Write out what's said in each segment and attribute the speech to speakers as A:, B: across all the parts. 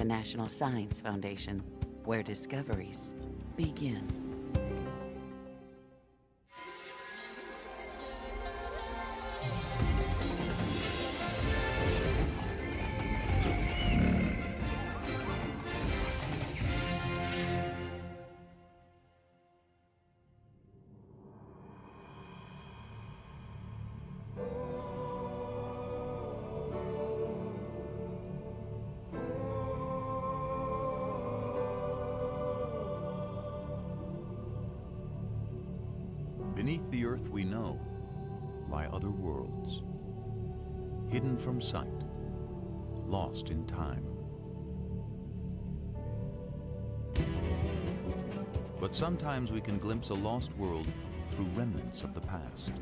A: National Science Foundation, where discoveries begin.
B: Beneath the earth we know lie other worlds, hidden from sight, lost in time. But sometimes we can glimpse a lost world through remnants of the past.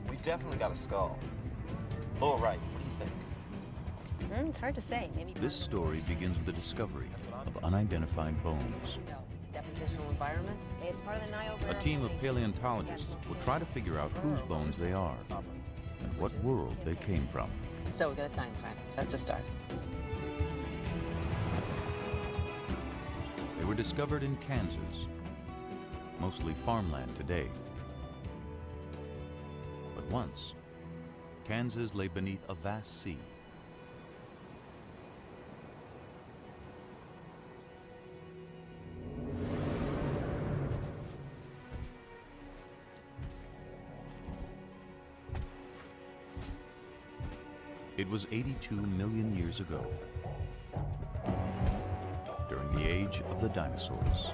C: We definitely got a skull. Lower right, what do you think?
D: It's hard to say. Maybe
B: This story begins with the discovery of unidentified bones.
D: depositional environment. It's part of the Niobe.
B: A team of paleontologists will try to figure out whose bones they are and what world they came from.
D: So we got a time frame. That's a start.
B: They were discovered in Kansas, mostly farmland today. But once, Kansas lay beneath a vast sea. It was 82 million years ago, during the age of the dinosaurs.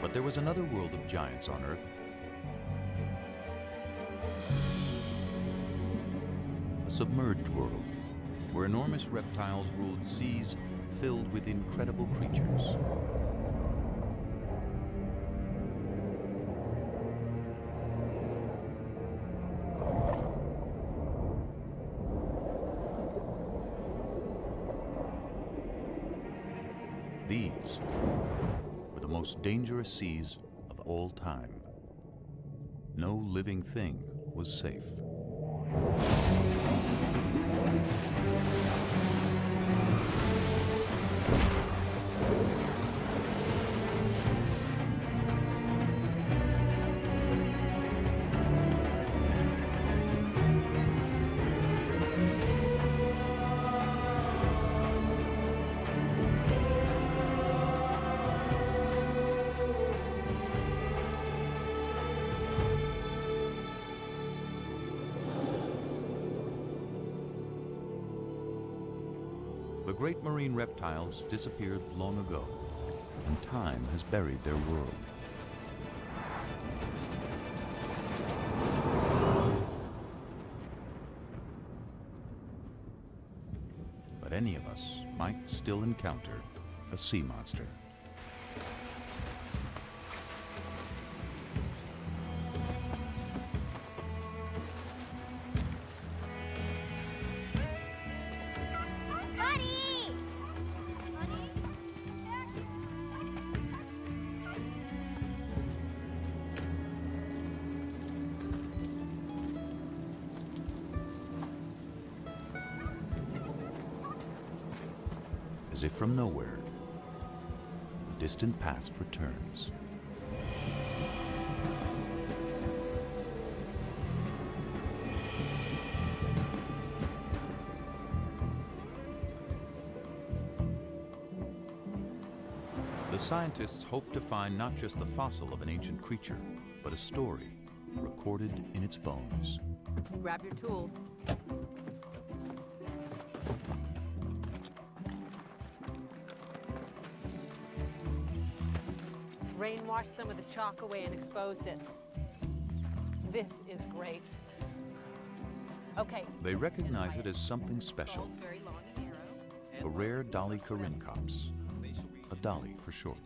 B: But there was another world of giants on Earth. A submerged world, where enormous reptiles ruled seas filled with incredible creatures. These were the most dangerous seas of all time. No living thing was safe. The great marine reptiles disappeared long ago, and time has buried their world. But any of us might still encounter a sea monster. As if from nowhere, the distant past returns. The scientists hope to find not just the fossil of an ancient creature, but a story recorded in its bones.
D: Grab your tools. Rain washed some of the chalk away and exposed it. This is great. Okay.
B: They recognize it as something special, a rare Dolly Corincops, a dolly for short.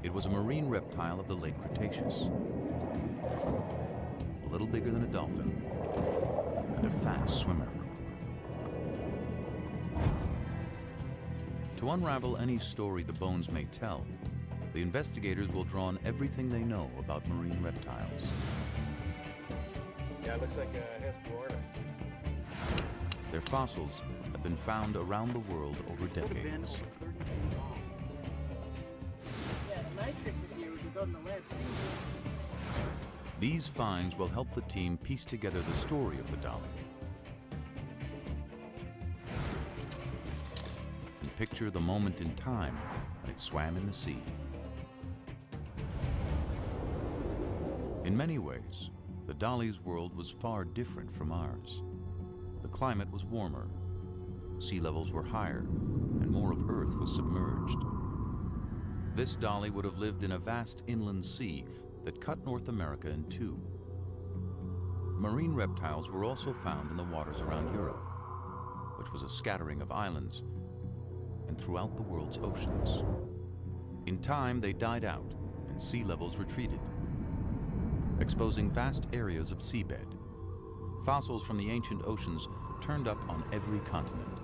B: It was a marine reptile of the late Cretaceous, a little bigger than a dolphin, and a fast swimmer. To unravel any story the bones may tell, the investigators will draw on everything they know about marine reptiles.
E: Yeah, it looks like a Hesperornis.
B: Their fossils have been found around the world over decades.
F: Yeah, the matrix materials we've got in the lab seem
B: These finds will help the team piece together the story of the dolly and picture the moment in time when it swam in the sea. In many ways, the dolly's world was far different from ours. The climate was warmer, sea levels were higher, and more of Earth was submerged. This dolly would have lived in a vast inland sea that cut North America in two. Marine reptiles were also found in the waters around Europe, which was a scattering of islands, and throughout the world's oceans. In time, they died out and sea levels retreated, exposing vast areas of seabed. Fossils from the ancient oceans turned up on every continent.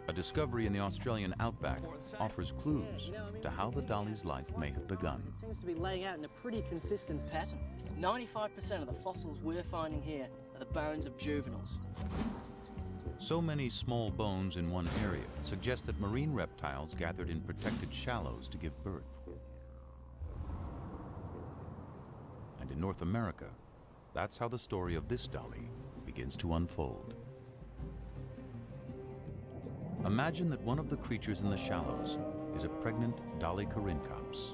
B: A discovery in the Australian outback offers clues to how the dolly's life may have begun.
F: It seems to be laying out in a pretty consistent pattern. 95% of the fossils we're finding here are the bones of juveniles.
B: So many small bones in one area suggest that marine reptiles gathered in protected shallows to give birth. And in North America, that's how the story of this dolly begins to unfold. Imagine that one of the creatures in the shallows is a pregnant Dolly corincops.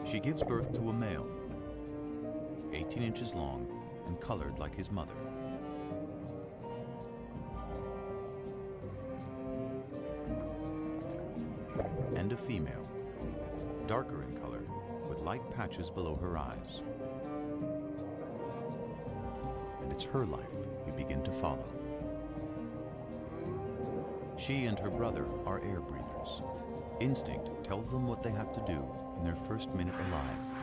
B: She gives birth to a male, 18 inches long and colored like his mother. And a female, darker in color, with light patches below her eyes. And it's her life we begin to follow. She and her brother are air breathers. Instinct tells them what they have to do in their first minute alive.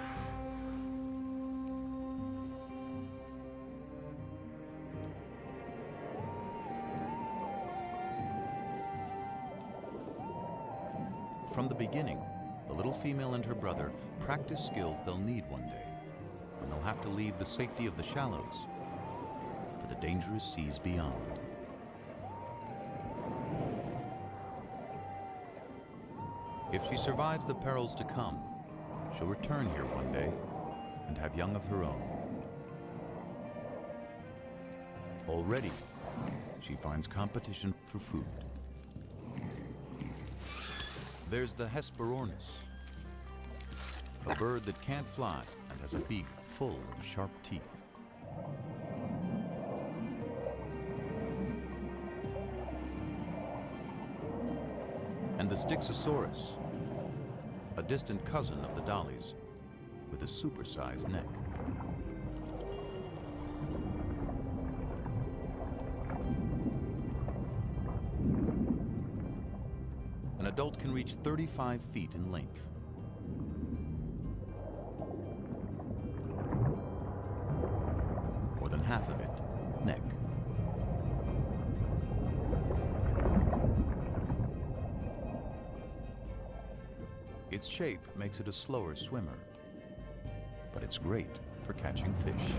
B: From the beginning, the little female and her brother practice skills they'll need one day, when they'll have to leave the safety of the shallows for the dangerous seas beyond. If she survives the perils to come, she'll return here one day and have young of her own. Already, she finds competition for food. There's the Hesperornis, a bird that can't fly and has a beak full of sharp teeth. And the Styxosaurus, a distant cousin of the dollies with a supersized neck. An adult can reach 35 feet in length. More than half of it, neck. Its shape makes it a slower swimmer, but it's great for catching fish.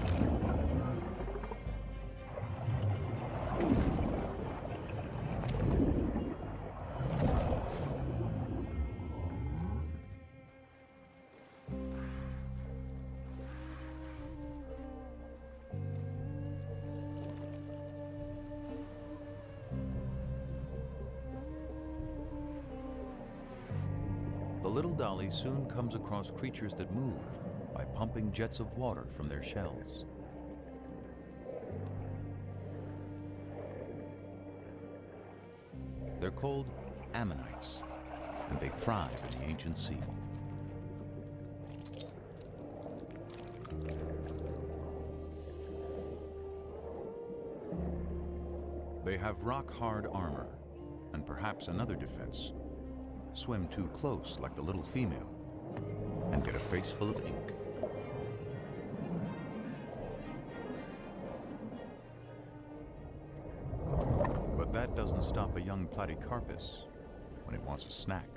B: The little dolly soon comes across creatures that move by pumping jets of water from their shells. They're called ammonites, and they thrive in the ancient sea. They have rock-hard armor, and perhaps another defense. Swim too close like the little female, and get a face full of ink. But that doesn't stop a young platycarpus when it wants a snack.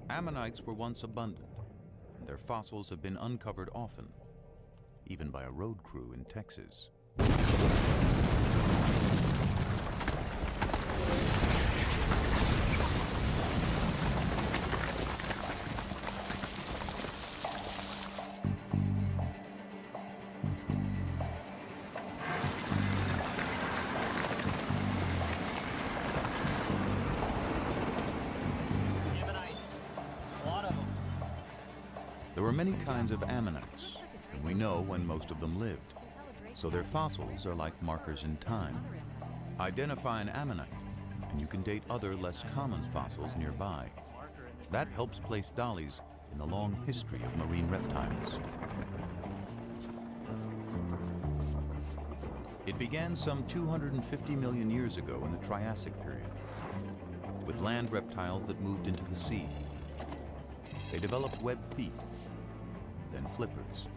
B: Ammonites were once abundant, and their fossils have been uncovered often, even by a road crew in Texas.
F: Ammonites. A lot of them.
B: There were many kinds of ammonites, and we know when most of them lived, so their fossils are like markers in time. Identify an ammonite, and you can date other less common fossils nearby. That helps place dollies in the long history of marine reptiles. It began some 250 million years ago in the Triassic period, with land reptiles that moved into the sea. They developed webbed feet, then flippers.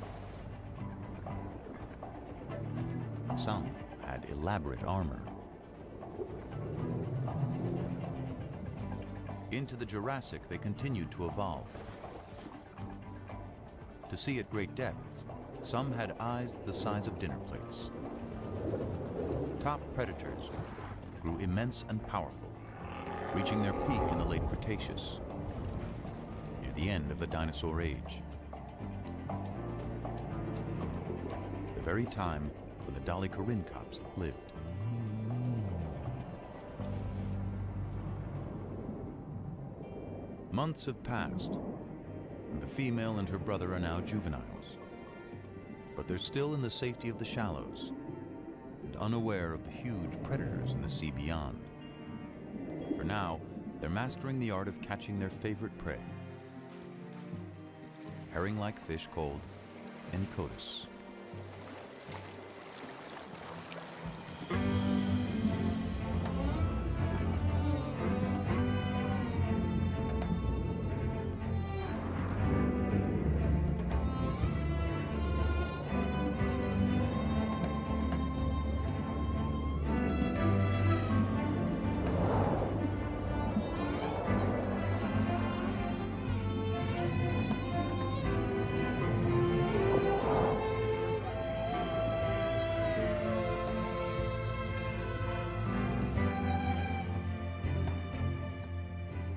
B: Some had elaborate armor. Into the Jurassic, they continued to evolve. To see at great depths, some had eyes the size of dinner plates. Top predators grew immense and powerful, reaching their peak in the late Cretaceous, near the end of the dinosaur age. The very time when the Dolichorhynchops lived. Months have passed, and the female and her brother are now juveniles. But they're still in the safety of the shallows, and unaware of the huge predators in the sea beyond. For now, they're mastering the art of catching their favorite prey, herring-like fish called Encotus.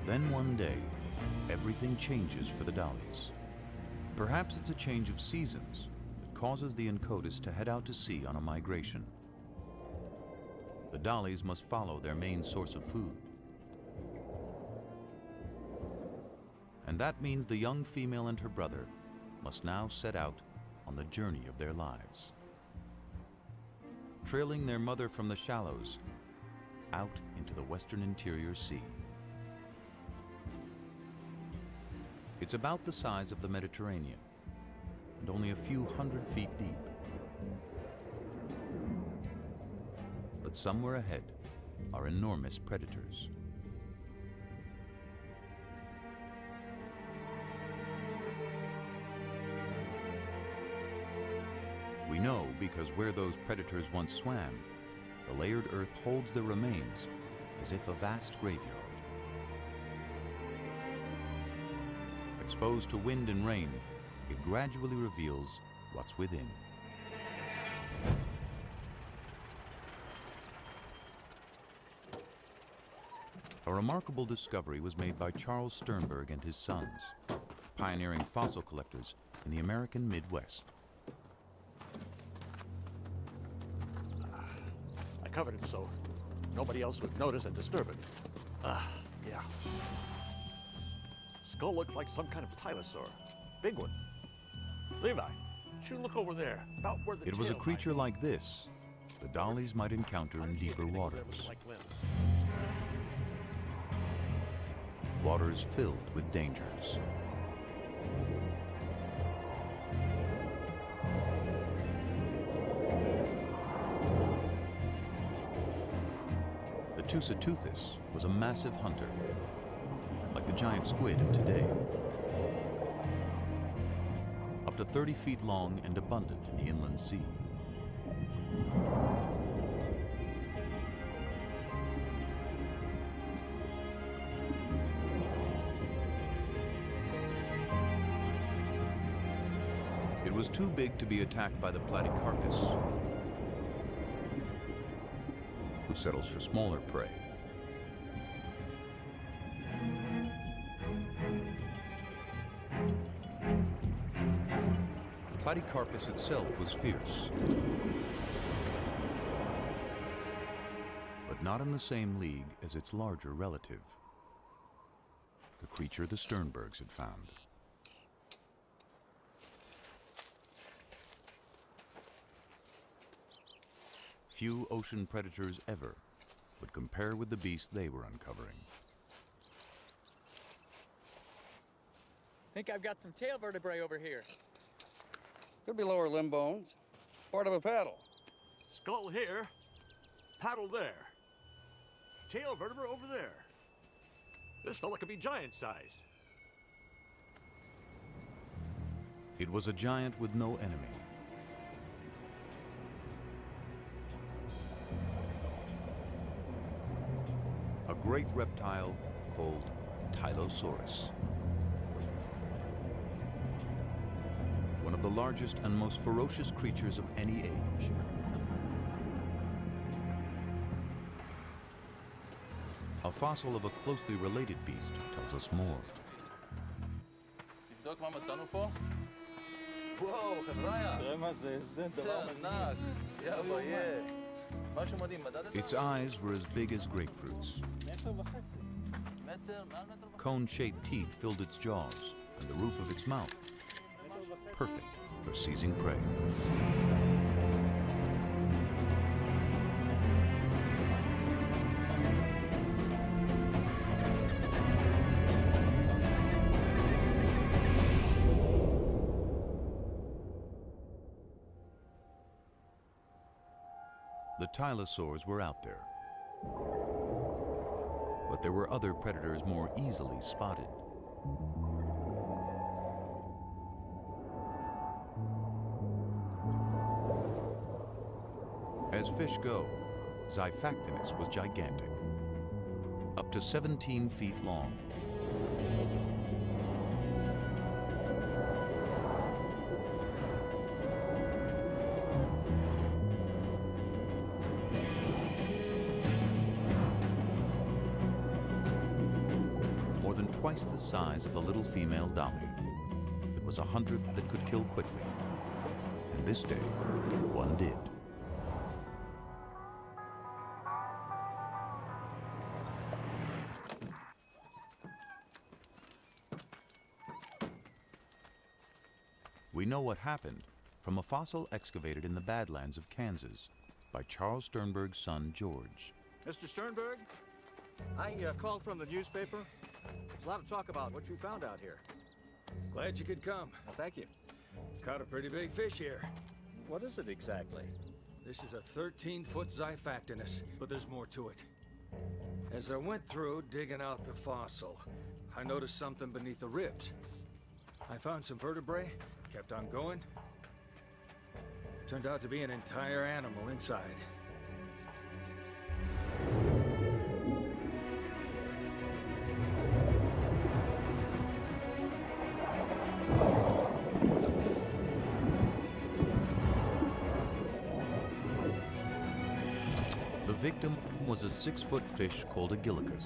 B: Then one day, everything changes for the dollies. Perhaps it's a change of seasons that causes the Encotus to head out to sea on a migration. The dollies must follow their main source of food. And that means the young female and her brother must now set out on the journey of their lives, trailing their mother from the shallows out into the western interior sea. It's about the size of the Mediterranean and only a few 100 feet deep. But somewhere ahead are enormous predators. We know because where those predators once swam, the layered earth holds their remains as if a vast graveyard. Exposed to wind and rain, it gradually reveals what's within. A remarkable discovery was made by Charles Sternberg and his sons, pioneering fossil collectors in the American Midwest.
E: I covered it so nobody else would notice and disturb it. Yeah. Skull looks like some kind of tylosaur. Big one. Levi, should look over there, about where the
B: It was a
E: tail
B: creature
E: might
B: like this the dollies might encounter in deeper waters.
E: Like limbs.
B: waters filled with dangers. The Tusatoothus was a massive hunter, like the giant squid of today. Up to 30 feet long and abundant in the inland sea. It was too big to be attacked by the Platycarpus, who settles for smaller prey. The Platycarpus itself was fierce, but not in the same league as its larger relative, the creature the Sternbergs had found. Few ocean predators ever would compare with the beast they were uncovering.
G: Think I've got some tail vertebrae over here.
H: Could be lower limb bones. Part of a paddle.
E: Skull here, paddle there. Tail vertebra over there. This fella could be giant-sized.
B: It was a giant with no enemy. A great reptile called Tylosaurus. One of the largest and most ferocious creatures of any age. A fossil of a closely related beast tells us more.
G: תבדוק מה מצאנו פה? וואו, חבריה. תראה מה זה, איזה דבר ענק. יא ביה. משהו מדהים, מדדת?
B: Its eyes were as big as grapefruits.
G: מטר וחצי. מטר, מעל מטר וחצי.
B: Cone-shaped teeth filled its jaws and the roof of its mouth. Perfect for seizing prey. The Tylosaurs were out there, but there were other predators more easily spotted. As fish go, Xiphactinus was gigantic, up to 17 feet long. More than twice the size of the little female dolly. It was a hunter that could kill quickly, and this day, one did. We know what happened from a fossil excavated in the Badlands of Kansas by Charles Sternberg's son, George.
I: Mr. Sternberg, I called from the newspaper. There's a lot of talk about what you found out here.
J: Glad you could come.
I: Well, thank you.
J: Caught a pretty big fish here.
I: What is it exactly?
J: This is a 13-foot Xiphactinus, but there's more to it. As I went through digging out the fossil, I noticed something beneath the ribs. I found some vertebrae, kept on going. Turned out to be an entire animal inside.
B: The victim was a 6-foot fish called a gillicus.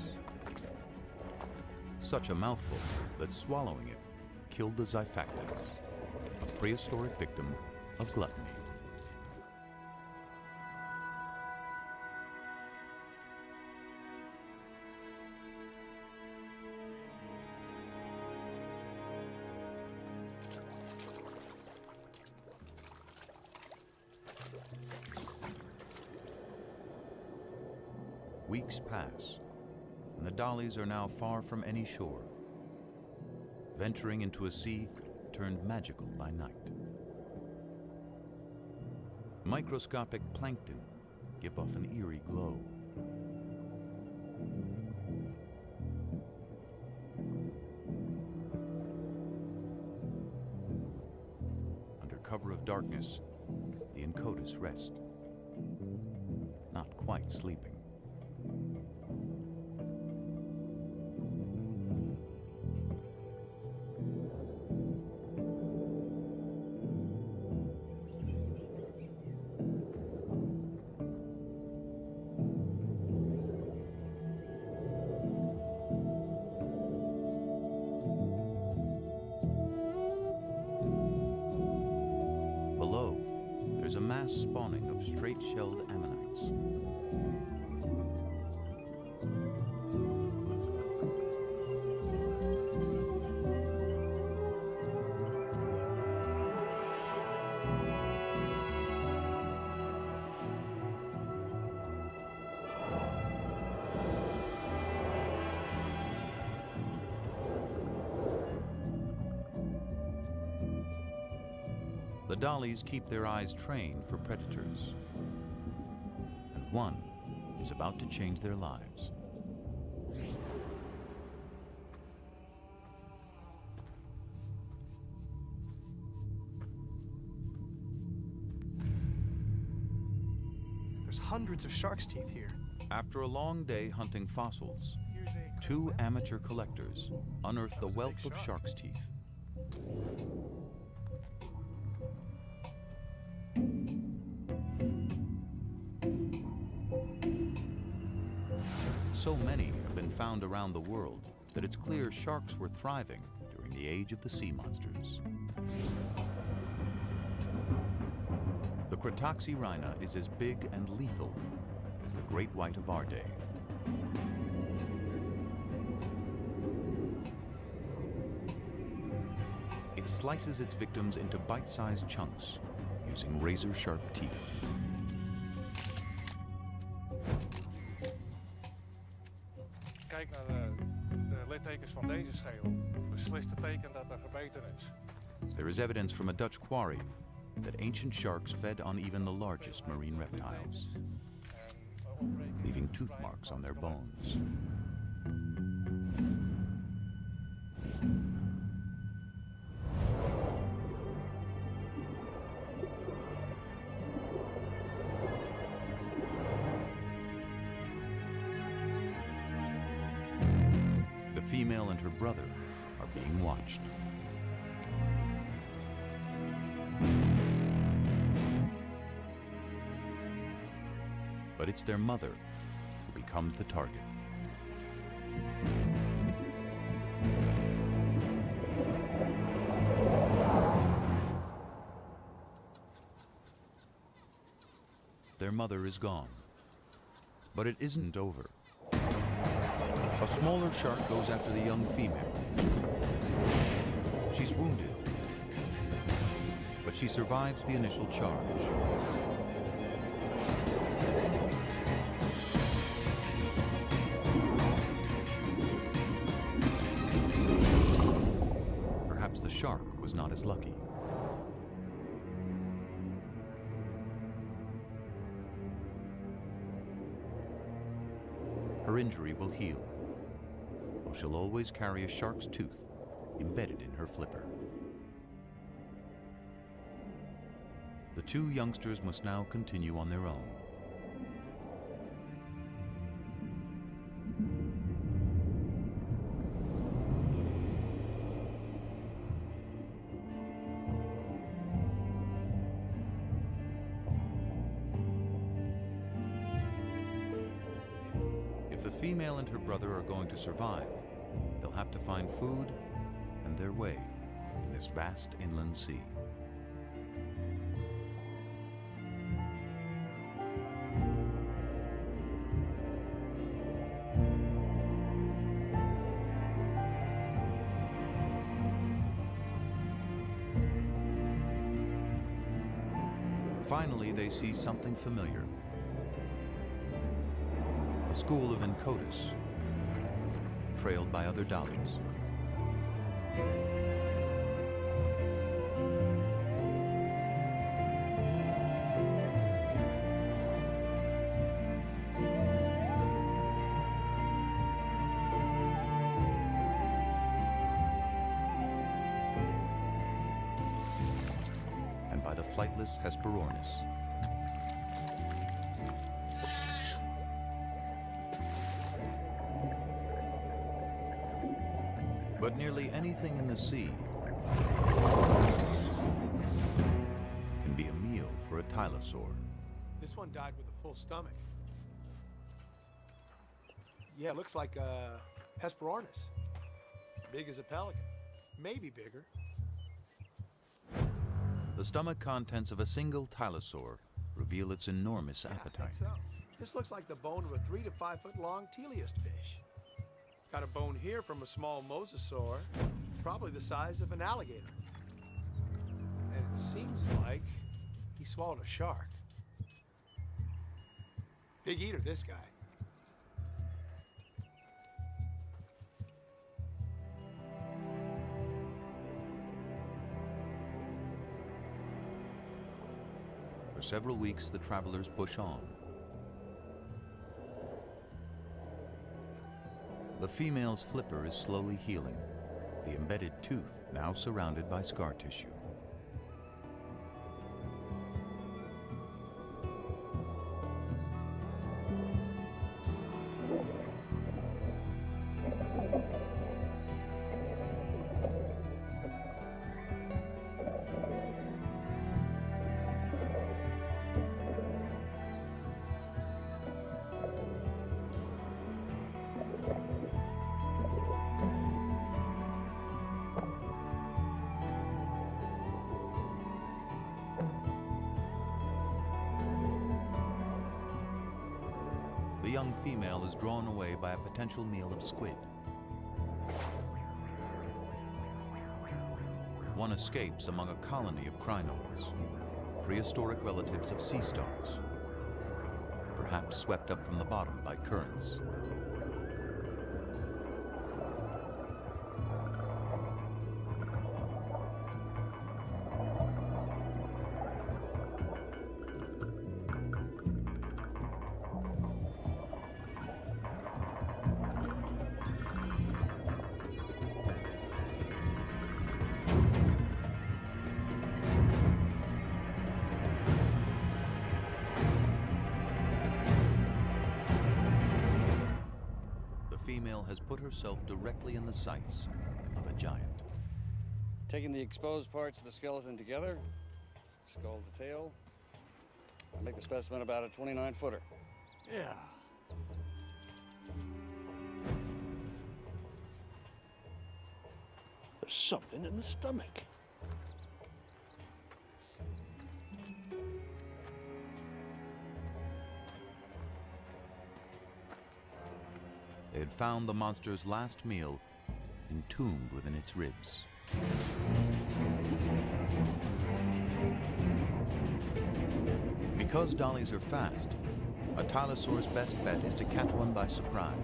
B: Such a mouthful that swallowing it killed the Xiphactinus, a prehistoric victim of gluttony. Weeks pass, and the dollies are now far from any shore, venturing into a sea turned magical by night. Microscopic plankton give off an eerie glow. Under cover of darkness, the Incotus rest, not quite sleeping. Below, there's a mass spawning of straight-shelled ammonites. The dollies keep their eyes trained for predators, and one is about to change their lives.
K: There's hundreds of shark's teeth here.
B: After a long day hunting fossils, two amateur collectors unearth the wealth of shark's teeth. So many have been found around the world that it's clear sharks were thriving during the age of the sea monsters. The Cretoxyrhina is as big and lethal as the great white of our day. It slices its victims into bite-sized chunks using razor-sharp teeth.
L: Kijk naar de littekens van deze schedel. Beslist het teken dat er gebeten is.
B: There is evidence from a Dutch quarry that ancient sharks fed on even the largest marine reptiles, leaving tooth marks on their bones. The female and her brother are being watched. But it's their mother who becomes the target. Their mother is gone, but it isn't over. A smaller shark goes after the young female. She's wounded, but she survives the initial charge. Perhaps the shark was not as lucky. Her injury will heal, though she'll always carry a shark's tooth embedded in her flipper. The two youngsters must now continue on their own. If the female and her brother are going to survive, they'll have to find food and their way in this vast inland sea. Finally, they see something familiar. A school of Incotus, trailed by other dollies. And by the flightless Hesperornis. But nearly anything in the sea can be a meal for a tylosaur.
K: This one died with a full stomach. Yeah, it looks like a Hesperornis. Big as a pelican. Maybe bigger.
B: The stomach contents of a single tylosaur reveal its enormous appetite.
K: I think so. This looks like the bone of a 3 to 5 foot long teleost fish. Got a bone here from a small mosasaur, probably the size of an alligator. And it seems like he swallowed a shark. Big eater, this guy.
B: For several weeks, the travelers push on. The female's flipper is slowly healing, the embedded tooth now surrounded by scar tissue. The young female is drawn away by a potential meal of squid. One escapes among a colony of crinoids, prehistoric relatives of sea stars, perhaps swept up from the bottom by currents. Has put herself directly in the sights of a giant.
H: Taking the exposed parts of the skeleton together, skull to tail, I make the specimen about a 29-footer.
E: Yeah.
K: There's something in the stomach.
B: They had found the monster's last meal entombed within its ribs. Because dollies are fast, a tylosaur's best bet is to catch one by surprise.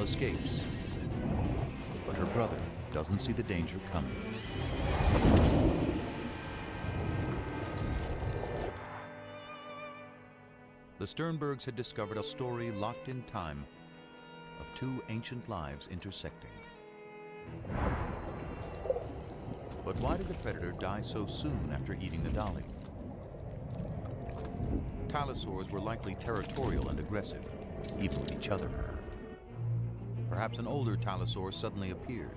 B: Escapes, but her brother doesn't see the danger coming. The Sternbergs had discovered a story locked in time of two ancient lives intersecting. But why did the predator die so soon after eating the dolly? Tylosaurs were likely territorial and aggressive, even with each other. Perhaps an older tylosaur suddenly appeared.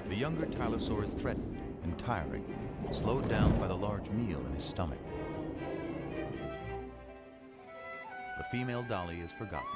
B: The younger tylosaur is threatened and tiring, slowed down by the large meal in his stomach. The female dolly is forgotten.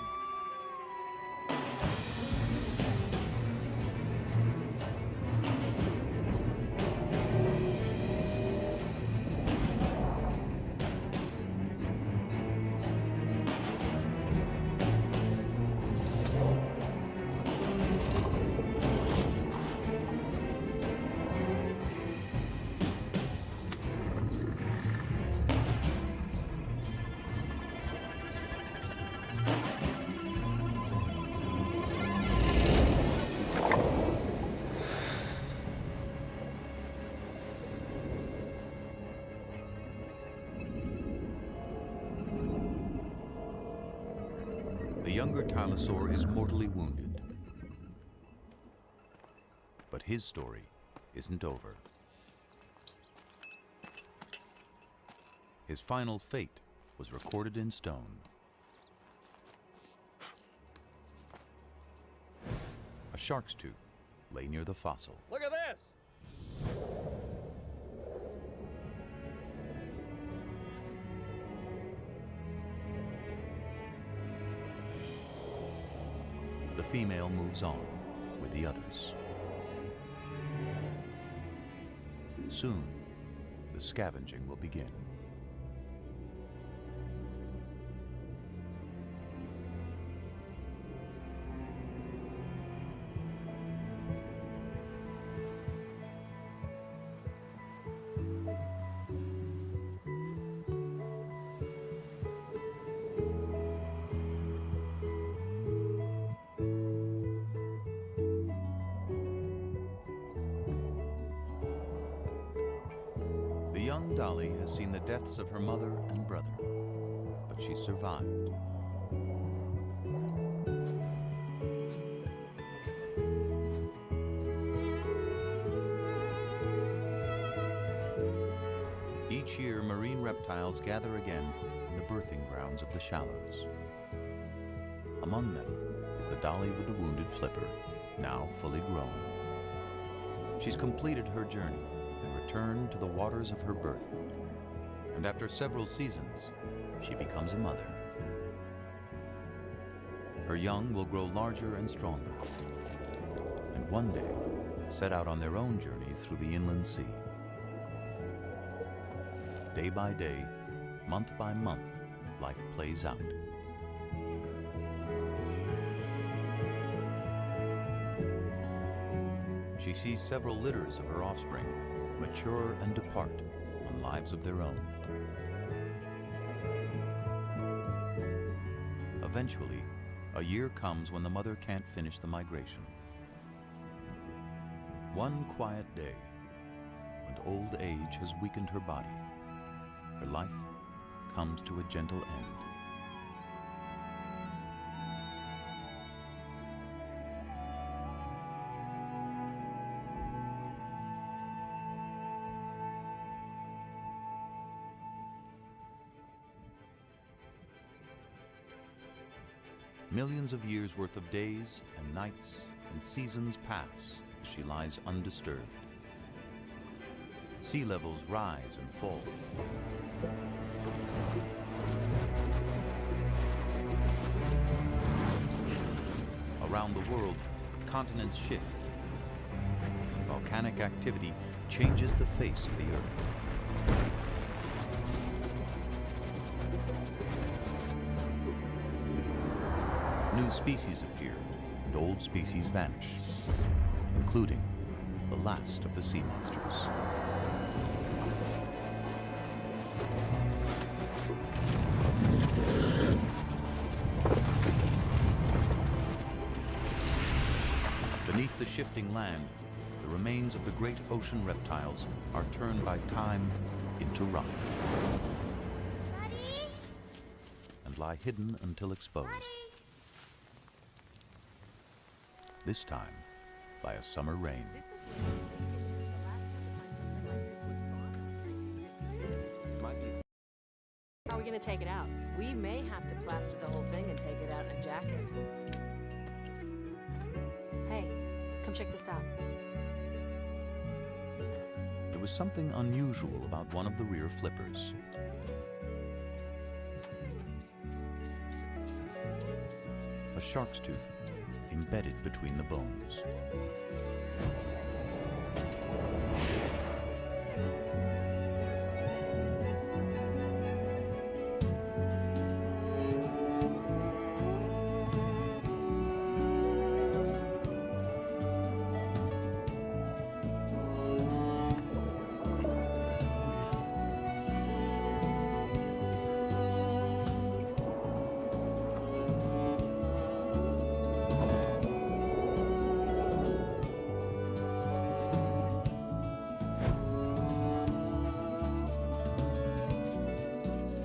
B: The younger Tylosaur is mortally wounded. But his story isn't over. His final fate was recorded in stone. A shark's tooth lay near the fossil.
G: Look at this!
B: The female moves on with the others. Soon, the scavenging will begin. The young Dolly has seen the deaths of her mother and brother, but she survived. Each year, marine reptiles gather again in the birthing grounds of the shallows. Among them is the dolly with the wounded flipper, now fully grown. She's completed her journey and returned to the waters of her birth. And after several seasons, she becomes a mother. Her young will grow larger and stronger, and one day set out on their own journeys through the inland sea. Day by day, month by month, life plays out. She sees several litters of her offspring mature and depart on lives of their own. Eventually, a year comes when the mother can't finish the migration. One quiet day, when old age has weakened her body, her life comes to a gentle end. Millions of years worth of days and nights and seasons pass as she lies undisturbed. Sea levels rise and fall. Around the world, continents shift. Volcanic activity changes the face of the Earth. New species appear, and old species vanish, including the last of the sea monsters. Beneath the shifting land, the remains of the great ocean reptiles are turned by time into rock.
M: Daddy?
B: And lie hidden until exposed.
M: Daddy?
B: This time by a summer rain.
D: How are we going to take it out? We may have to plaster the whole thing and take it out in a jacket.
M: Hey, come check this out.
B: There was something unusual about one of the rear flippers. a shark's tooth embedded between the bones.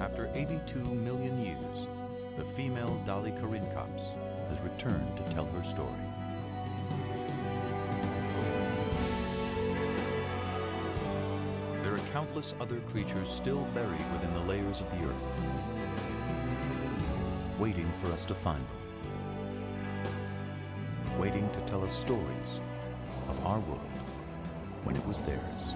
B: After 82 million years, the female Dolly Corincops has returned to tell her story. There are countless other creatures still buried within the layers of the earth, waiting for us to find them, waiting to tell us stories of our world when it was theirs.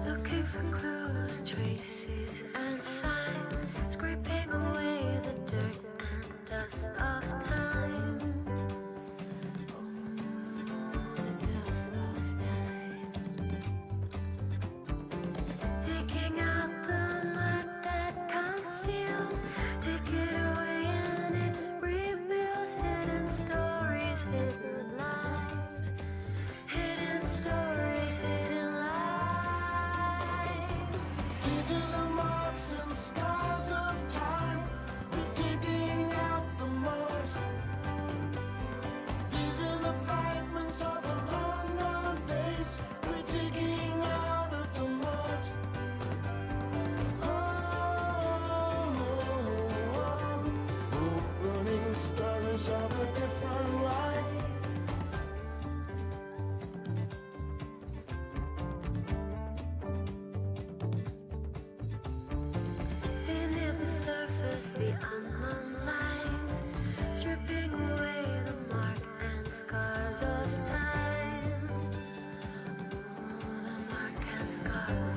N: Looking for clues, traces, and signs, scraping away the dirt and dust of time. Oh, the dust of time. Digging out the mud that conceals, take it away and it reveals hidden stories, hidden lives, hidden stories, hidden lives. These are the marks and scars of time. We're digging out the mud. These are the fragments of the long gone days. We're digging out of the mud. Burning stories of a different life. Beneath the surface, the unknown lies, stripping away the mark and scars of time. Oh, the mark and scars